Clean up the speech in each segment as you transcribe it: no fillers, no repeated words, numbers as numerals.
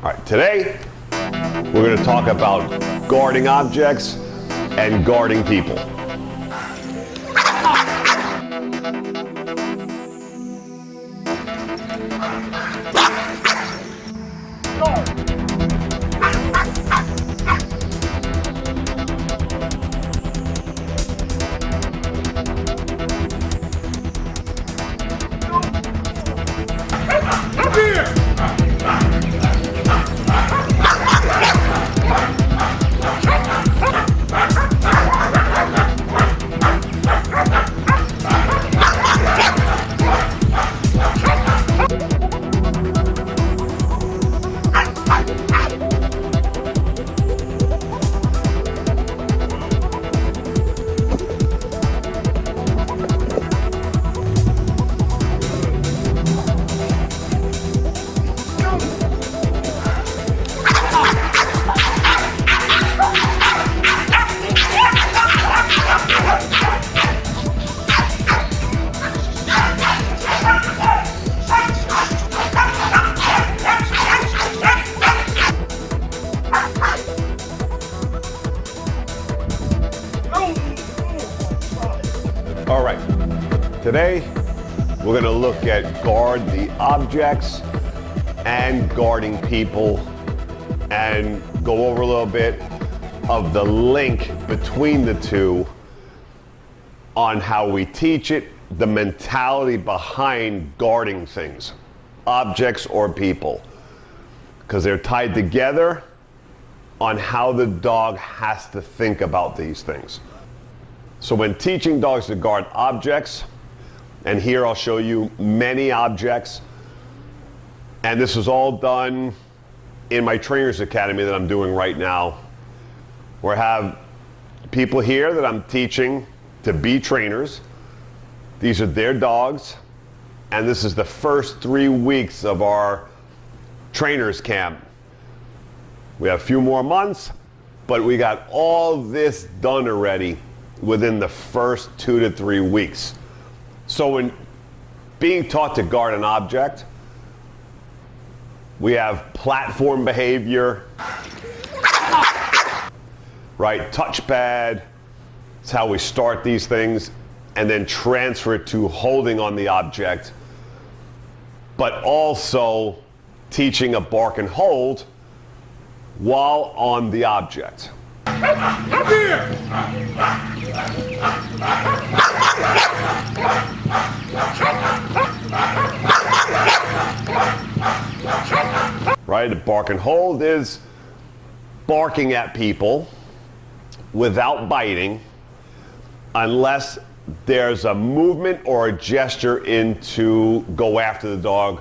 All right, today we're going to talk about guarding objects and guarding people. All right, today we're going to look at guard the objects and guarding people and go over a little bit of the link between the two on how we teach it, the mentality behind guarding things, objects or people, because they're tied together on how the dog has to think about these things. So when teaching dogs to guard objects, and here I'll show you many objects, and this is all done in my Trainers Academy that I'm doing right now, where I have people here that I'm teaching to be trainers. These are their dogs, and this is the first 3 weeks of our trainers camp. We have a few more months, but we got all this done already within the first 2 to 3 weeks. So when being taught to guard an object, we have platform behavior, right? Touchpad, it's how we start these things, and then transfer it to holding on the object, but also teaching a bark and hold while on the object. Come here! Right, the bark and hold is barking at people without biting unless there's a movement or a gesture in to go after the dog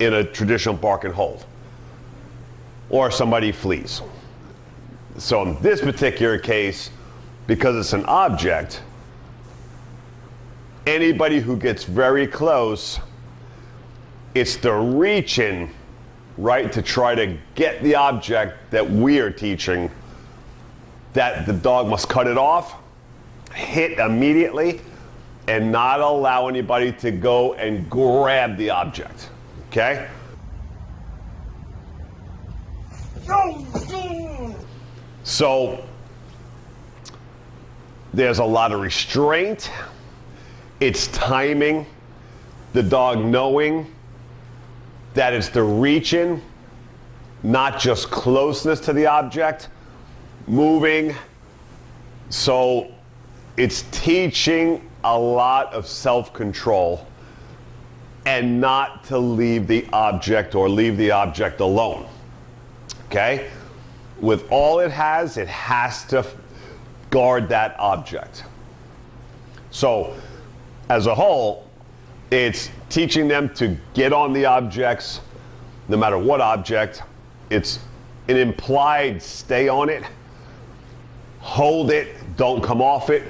in a traditional bark and hold, or somebody flees. So in this particular case, because it's an object, anybody who gets very close, it's the reach-in, right, to try to get the object that we are teaching, that the dog must cut it off, hit immediately, and not allow anybody to go and grab the object, okay? So there's a lot of restraint. It's timing, the dog knowing that it's the reach-in, not just closeness to the object, moving. So it's teaching a lot of self-control and not to leave the object or leave the object alone, okay? With all it has to guard that object. So as a whole, it's teaching them to get on the objects, no matter what object. It's an implied stay on it, hold it, don't come off it,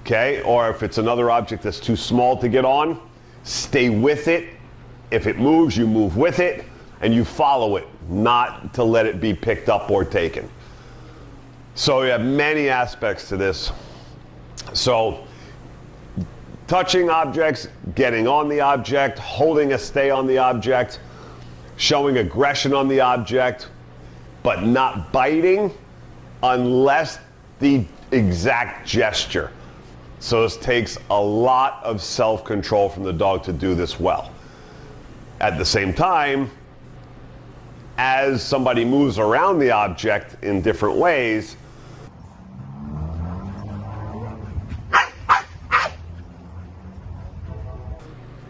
okay? Or if it's another object that's too small to get on, stay with it. If it moves, you move with it, and you follow it, not to let it be picked up or taken. So you have many aspects to this. So touching objects, getting on the object, holding a stay on the object, showing aggression on the object, but not biting unless the exact gesture. So this takes a lot of self-control from the dog to do this well. At the same time, as somebody moves around the object in different ways,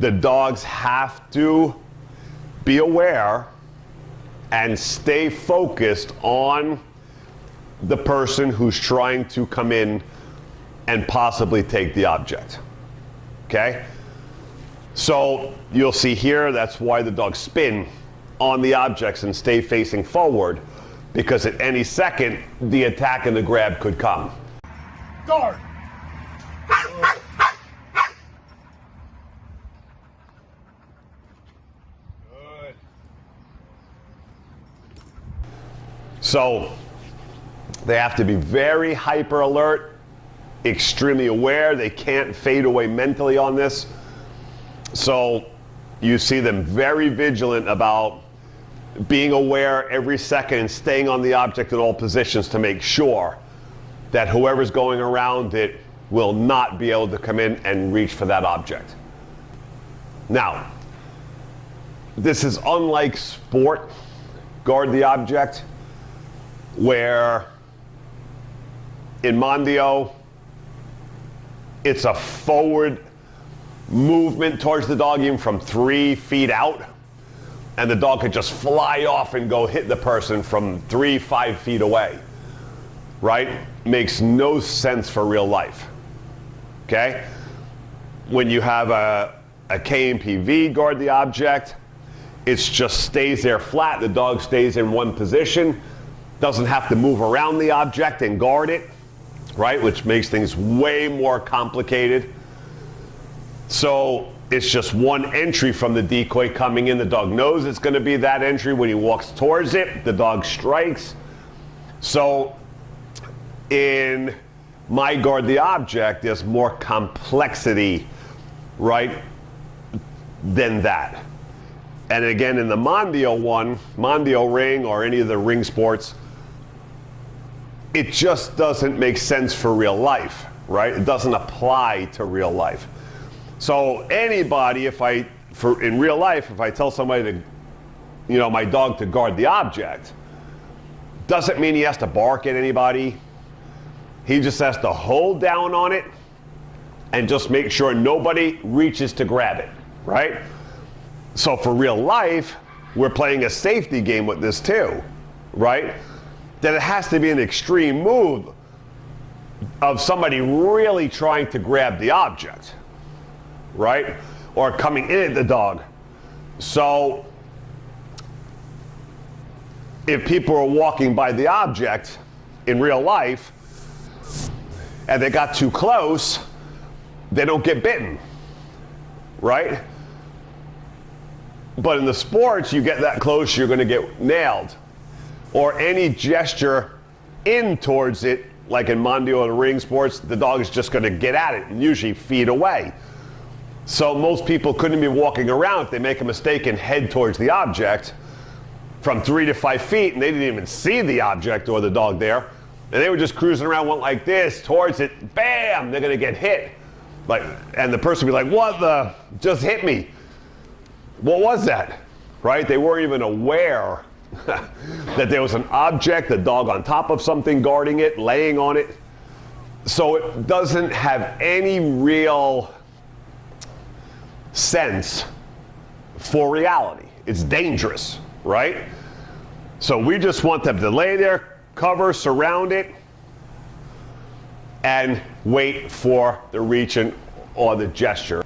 the dogs have to be aware and stay focused on the person who's trying to come in and possibly take the object. Okay? So you'll see here, that's why the dogs spin on the objects and stay facing forward, because at any second, the attack and the grab could come. Guard! Good. So they have to be very hyper alert, extremely aware. They can't fade away mentally on this. So you see them very vigilant about being aware every second and staying on the object in all positions to make sure that whoever's going around it will not be able to come in and reach for that object. Now, this is unlike sport, guard the object, where in Mondio, it's a forward movement towards the dog, even from 3 feet out, and the dog could just fly off and go hit the person from 3-5 feet away, right? Makes no sense for real life, okay? When you have a KMPV guard the object, it just stays there flat. The dog stays in one position, doesn't have to move around the object and guard it, right? Which makes things way more complicated. So it's just one entry from the decoy coming in. The dog knows it's going to be that entry. When he walks towards it, the dog strikes. So in my guard the object, there's more complexity, right, than that. And again, in the Mondio one, Mondio ring or any of the ring sports, it just doesn't make sense for real life, right? It doesn't apply to real life. So anybody, in real life, if I tell somebody to, my dog to guard the object, doesn't mean he has to bark at anybody. He just has to hold down on it and just make sure nobody reaches to grab it, right? So for real life, we're playing a safety game with this too, right? That it has to be an extreme move of somebody really trying to grab the object, right? Or coming in at the dog. So if people are walking by the object in real life and they got too close, they don't get bitten, right? But in the sports, you get that close, you're going to get nailed. Or any gesture in towards it, like in Mondio or the ring sports, the dog is just going to get at it, and usually feet away. So most people couldn't be walking around if they make a mistake and head towards the object from 3 to 5 feet, and they didn't even see the object or the dog there, and they were just cruising around, went like this towards it, bam, they're going to get hit. And the person would be like, what the, just hit me. What was that, right? They weren't even aware that there was an object, a dog on top of something, guarding it, laying on it. So it doesn't have any real sense for reality. It's dangerous, right? So we just want them to lay there, cover, surround it, and wait for the reach or the gesture.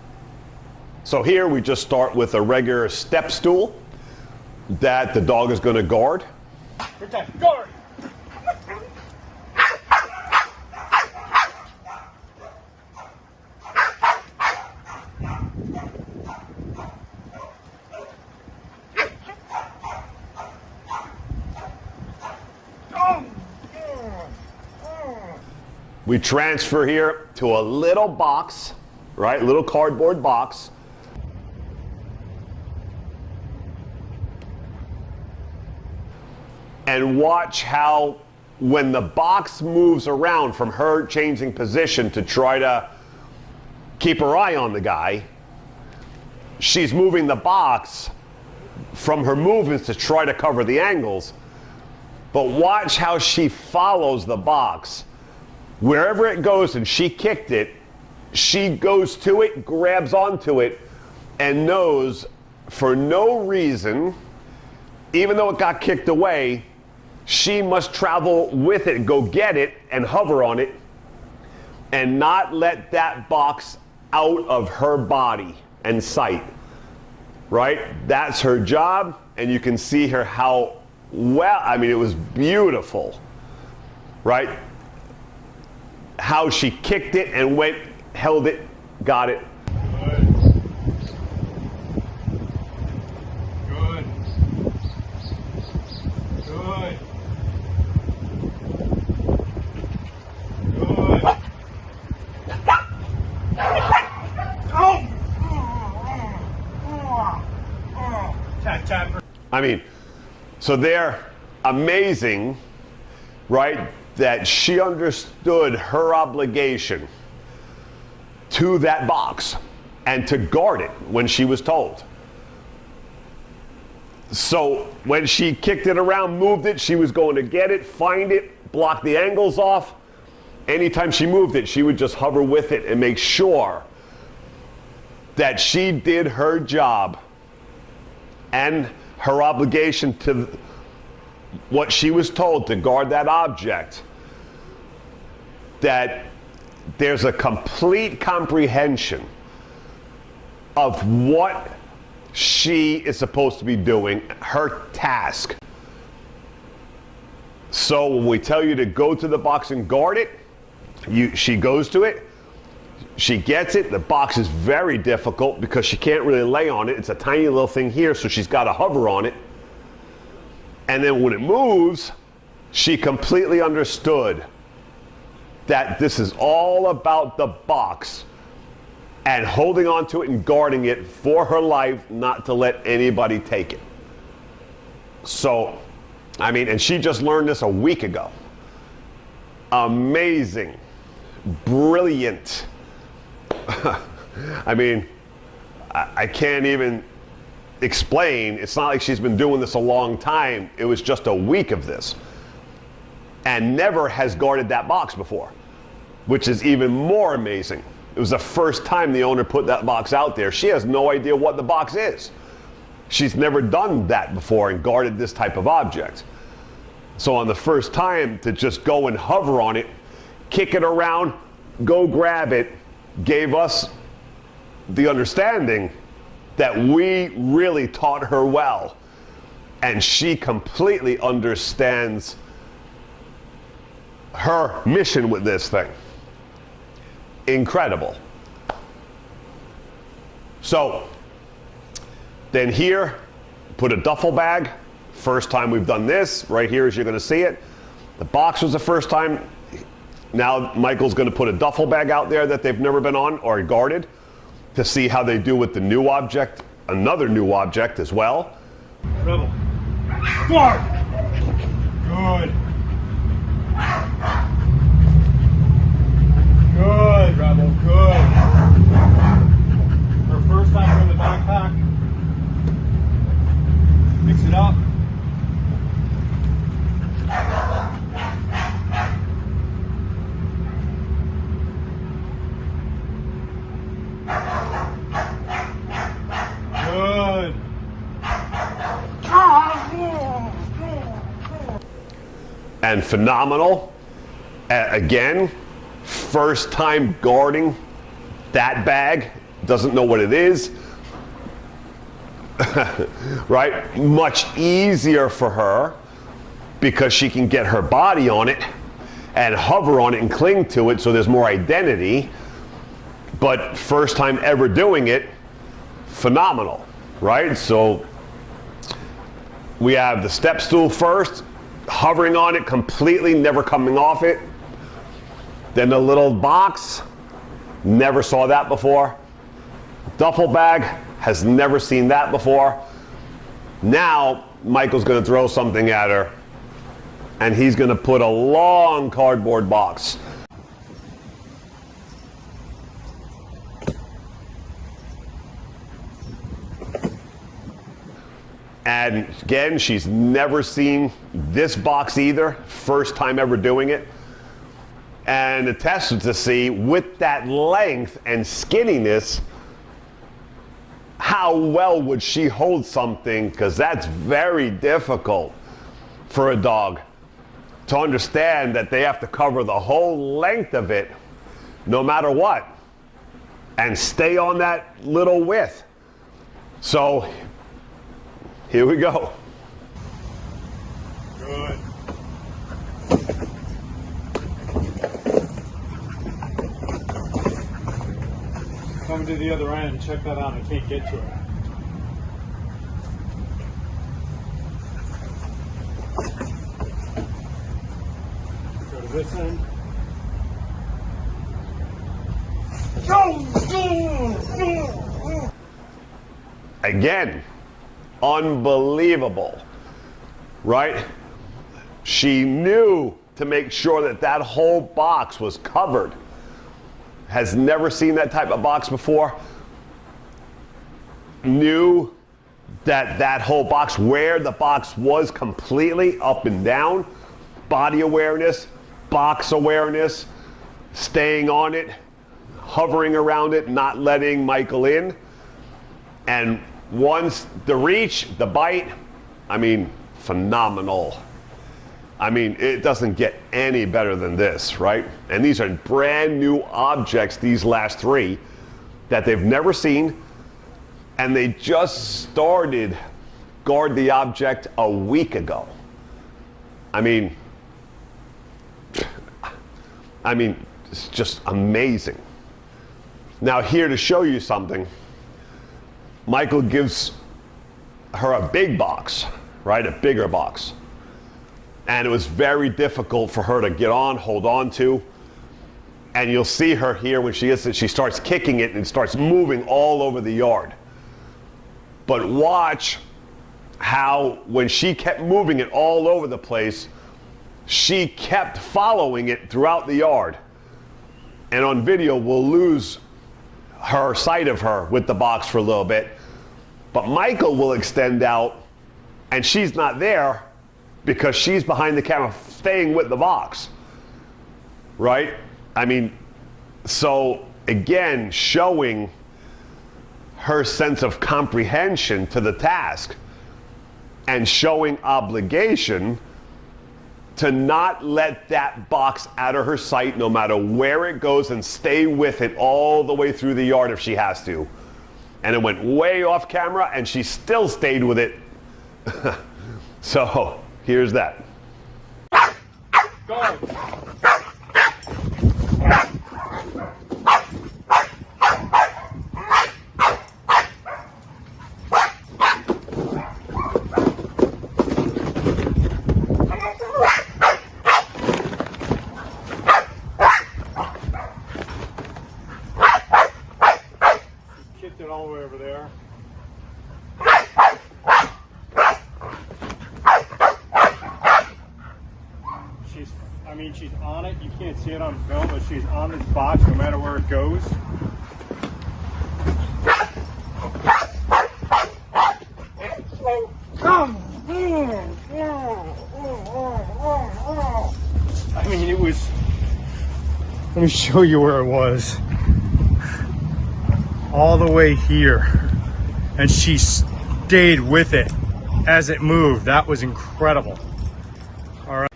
So here we just start with a regular step stool that the dog is going to guard. Protect. Guard! We transfer here to a little box, right? Little cardboard box. and watch how when the box moves around from her changing position to try to keep her eye on the guy, she's moving the box from her movements to try to cover the angles. But watch how she follows the box. Wherever it goes, and she kicked it, she goes to it, grabs onto it, and knows for no reason, even though it got kicked away, she must travel with it, go get it, and hover on it, and not let that box out of her body and sight. Right? That's her job, and you can see her how well, I mean, it was beautiful. Right? How she kicked it and went, held it, got it. Good. Good. Good. Good. Oh! Tap, tap. I mean, so they're amazing, right? That she understood her obligation to that box and to guard it when she was told. So when she kicked it around, moved it, she was going to get it, find it, block the angles off. Anytime she moved it, she would just hover with it and make sure that she did her job and her obligation to what she was told to guard that object, that there's a complete comprehension of what she is supposed to be doing, her task. So when we tell you to go to the box and guard it, she goes to it, she gets it. The box is very difficult because she can't really lay on it. It's a tiny little thing here, so she's got to hover on it. And then when it moves, she completely understood that this is all about the box and holding on to it and guarding it for her life, not to let anybody take it. So, I mean, and she just learned this a week ago. Amazing, brilliant. I mean, I can't even explain. It's not like she's been doing this a long time. It was just a week of this. And never has guarded that box before, which is even more amazing. It was the first time the owner put that box out there. She has no idea what the box is. She's never done that before and guarded this type of object. So on the first time, to just go and hover on it, kick it around, go grab it, gave us the understanding that we really taught her well. And she completely understands her mission with this thing. Incredible. So, then here, put a duffel bag. First time we've done this, right here as you're gonna see it. The box was the first time. Now Michael's gonna put a duffel bag out there that they've never been on or guarded to see how they do with the new object, another new object as well. Rebel. Guard. Good. Good, Rebel. Good. Her first time in the backpack. Mix it up. Good. And phenomenal. Again, first time guarding that bag, doesn't know what it is. Right? Much easier for her because she can get her body on it and hover on it and cling to it, so there's more identity. But first time ever doing it, phenomenal, right? So we have the step stool first, hovering on it completely, never coming off it. Then the little box, never saw that before. Duffel bag, has never seen that before. Now, Michael's gonna throw something at her and he's going to put a long cardboard box. And again, she's never seen this box either. First time ever doing it. And the test was to see, with that length and skinniness, how well would she hold something, because that's very difficult for a dog to understand that they have to cover the whole length of it no matter what and stay on that little width. So here we go. Good. Coming to the other end, check that out. I can't get to it. Go to this end. Again, unbelievable, right? She knew to make sure that that whole box was covered. Has never seen that type of box before. Knew that that whole box, where the box was completely up and down, body awareness, box awareness, staying on it, hovering around it, not letting Michael in. And once the reach, the bite, I mean, phenomenal. I mean, it doesn't get any better than this, right? And these are brand new objects, these last three, that they've never seen. And they just started Guard the Object a week ago. I mean, it's just amazing. Now, here to show you something, Michael gives her a big box, right? A bigger box. And it was very difficult for her to get on, hold on to. And you'll see her here when she gets it, she starts kicking it and it starts moving all over the yard. But watch how when she kept moving it all over the place, she kept following it throughout the yard. And on video, we'll lose her sight of her with the box for a little bit. But Michael will extend out and she's not there because she's behind the camera staying with the box, right? I mean, so again, showing her sense of comprehension to the task and showing obligation to not let that box out of her sight no matter where it goes and stay with it all the way through the yard if she has to. And it went way off camera and she still stayed with it. So here's that. Go. Kicked it all the way over there. She's on it. You can't see it on film, but she's on this box no matter where it goes. I mean, it was... Let me show you where it was. All the way here. And she stayed with it as it moved. That was incredible. All right.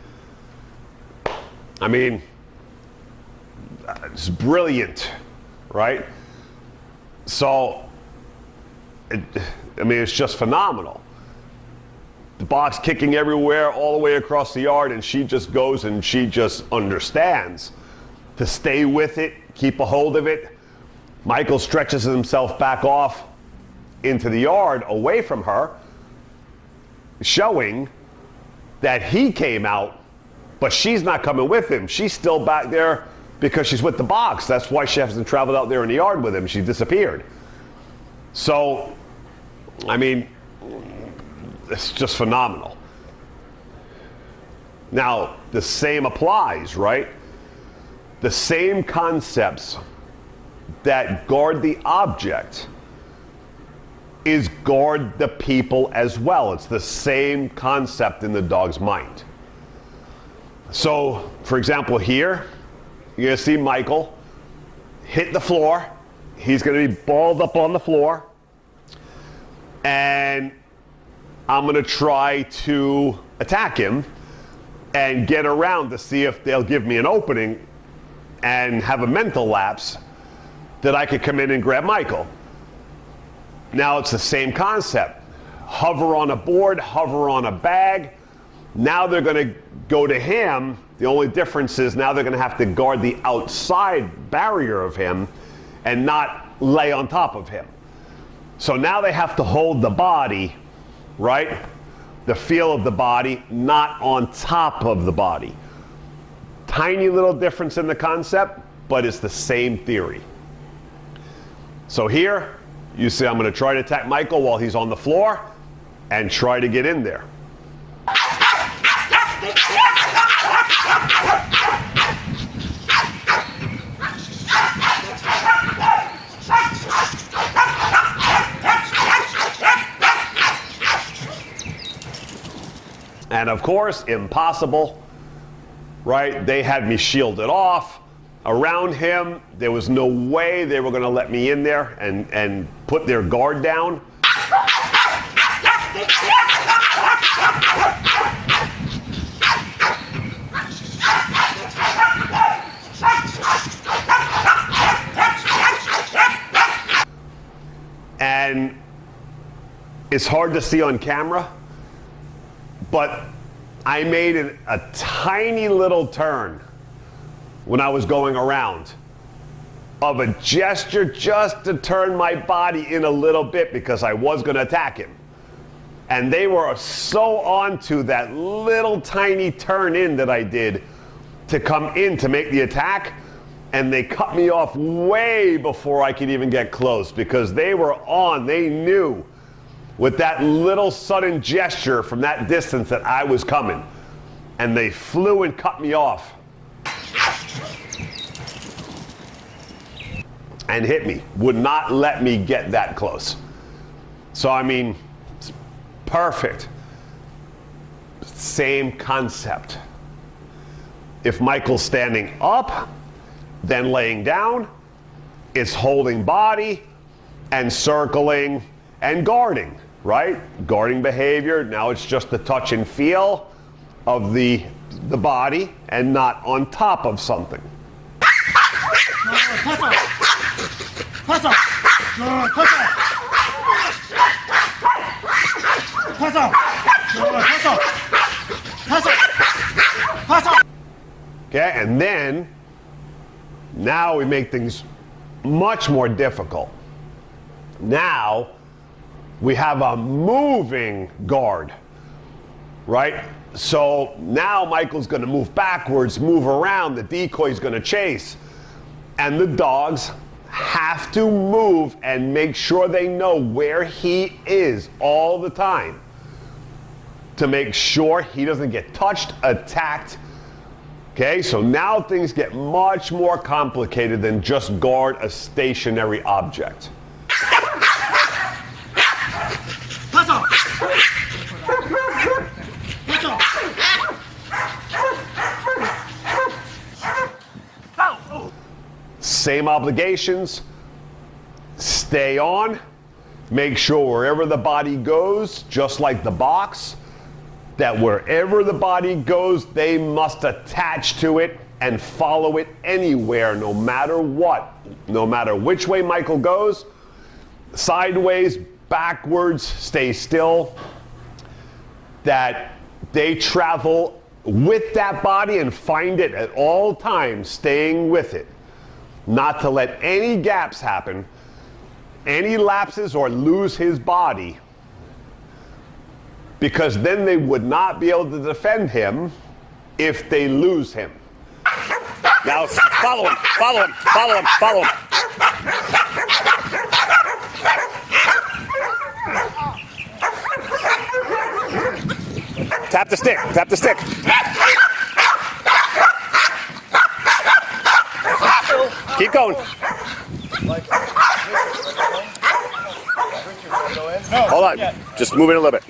I mean, it's brilliant, right? So, it's just phenomenal. The box kicking everywhere, all the way across the yard, and she just goes and she just understands to stay with it, keep a hold of it. Michael stretches himself back off into the yard away from her, showing that he came out, but she's not coming with him. She's still back there because she's with the box. That's why she hasn't traveled out there in the yard with him. She disappeared. So, I mean, it's just phenomenal. Now, the same applies, right? The same concepts that guard the object is guard the people as well. It's the same concept in the dog's mind. So, for example, here, you're going to see Michael hit the floor. He's going to be balled up on the floor. And I'm going to try to attack him and get around to see if they'll give me an opening and have a mental lapse that I could come in and grab Michael. Now it's the same concept. Hover on a board, hover on a bag. Now they're going to go to him. The only difference is now they're going to have to guard the outside barrier of him and not lay on top of him. So now they have to hold the body, right? The feel of the body, not on top of the body. Tiny little difference in the concept, but it's the same theory. So here, you see I'm going to try to attack Michael while he's on the floor and try to get in there. And of course, impossible, right? They had me shielded off around him. There was no way they were going to let me in there and put their guard down. And it's hard to see on camera, but I made a tiny little turn when I was going around of a gesture just to turn my body in a little bit because I was going to attack him. And they were so onto that little tiny turn in that I did to come in to make the attack, and they cut me off way before I could even get close because they were on. They knew with that little sudden gesture from that distance that I was coming. And they flew and cut me off. And hit me. Would not let me get that close. So, I mean, it's perfect. Same concept. If Michael's standing up, then laying down, it's holding body and circling and guarding, right? Guarding behavior. Now it's just the touch and feel of the body and not on top of something. Okay, and then now we make things much more difficult. Now we have a moving guard, right? So now Michael's going to move backwards, move around, the decoy's going to chase, and the dogs have to move and make sure they know where he is all the time to make sure he doesn't get touched, attacked. Okay, so now things get much more complicated than just guard a stationary object. Same obligations, stay on, make sure wherever the body goes, just like the box, that wherever the body goes, they must attach to it and follow it anywhere, no matter what. No matter which way Michael goes, sideways, backwards, stay still, that they travel with that body and find it at all times, staying with it. Not to let any gaps happen, any lapses, or lose his body, because then they would not be able to defend him if they lose him. Now follow him, follow him, follow him, follow him. Tap the stick. Tap the stick. Keep going. Hold on. Just move it a little bit.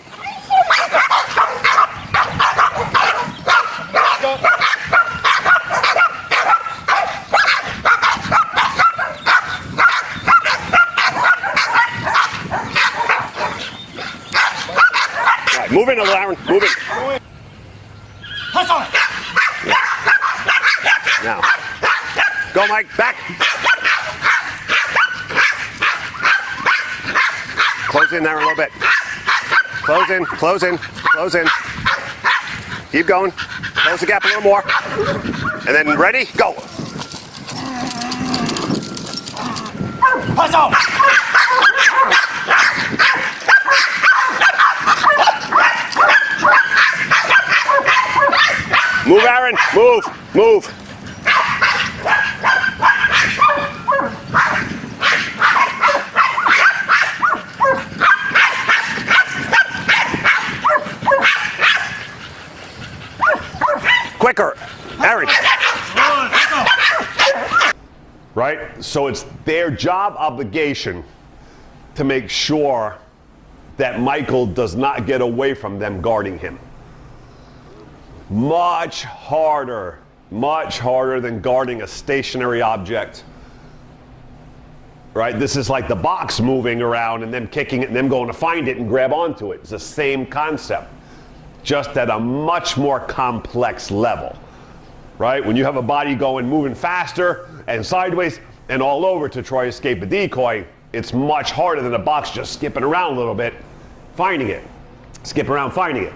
Right, move in a little, Aaron. Move in. Yeah. Now. Go, Mike. Back. Close in there a little bit. Close in, close in, close in. Keep going. Close the gap a little more. And then ready? Go. Pass out. Move, Aaron. Move. Move. Quicker. Aaron. Right? So it's their job obligation to make sure that Michael does not get away from them guarding him. Much harder than guarding a stationary object. Right? This is like the box moving around and them kicking it and them going to find it and grab onto it. It's the same concept, just at a much more complex level. Right? When you have a body moving faster and sideways and all over to try to escape a decoy, it's much harder than a box just skipping around a little bit, finding it. Skip around, finding it.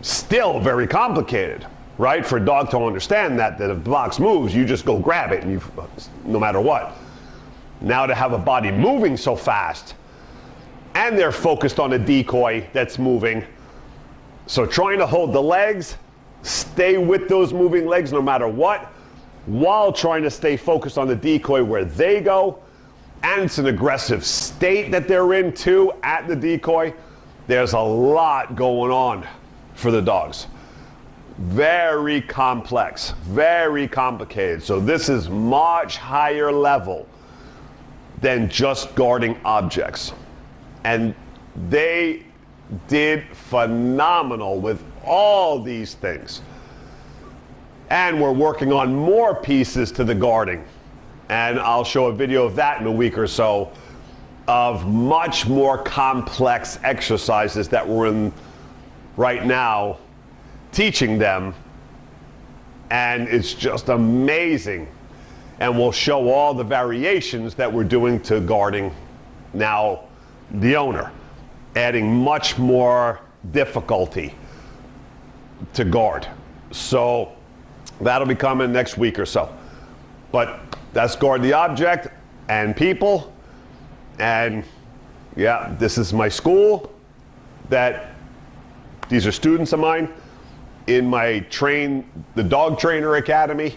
Still very complicated, right? For a dog to understand that if the box moves, you just go grab it, and no matter what. Now to have a body moving so fast, and they're focused on a decoy that's moving, so trying to hold the legs, stay with those moving legs no matter what, while trying to stay focused on the decoy where they go, and it's an aggressive state that they're in too at the decoy. There's a lot going on for the dogs. Very complex, very complicated. So this is much higher level than just guarding objects. And they did phenomenal with all these things. And we're working on more pieces to the guarding. And I'll show a video of that in a week or so, of much more complex exercises that we're in right now teaching them, and it's just amazing. And we'll show all the variations that we're doing to guarding now the owner, adding much more difficulty to guard. So that'll be coming next week or so. But that's guard the object and people. And yeah, this is my school. These are students of mine in my the Dog Trainer Academy.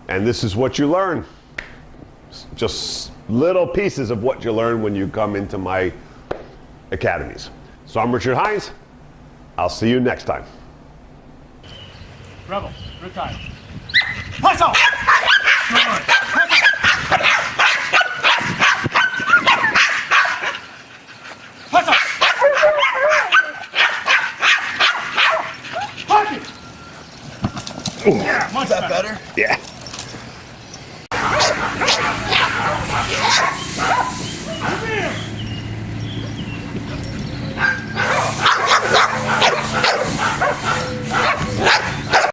And this is what you learn. Just little pieces of what you learn when you come into my academies. So I'm Richard Hines. I'll see you next time. Rebel, good time. Pass out! Pass out! Yeah, much better. Yeah.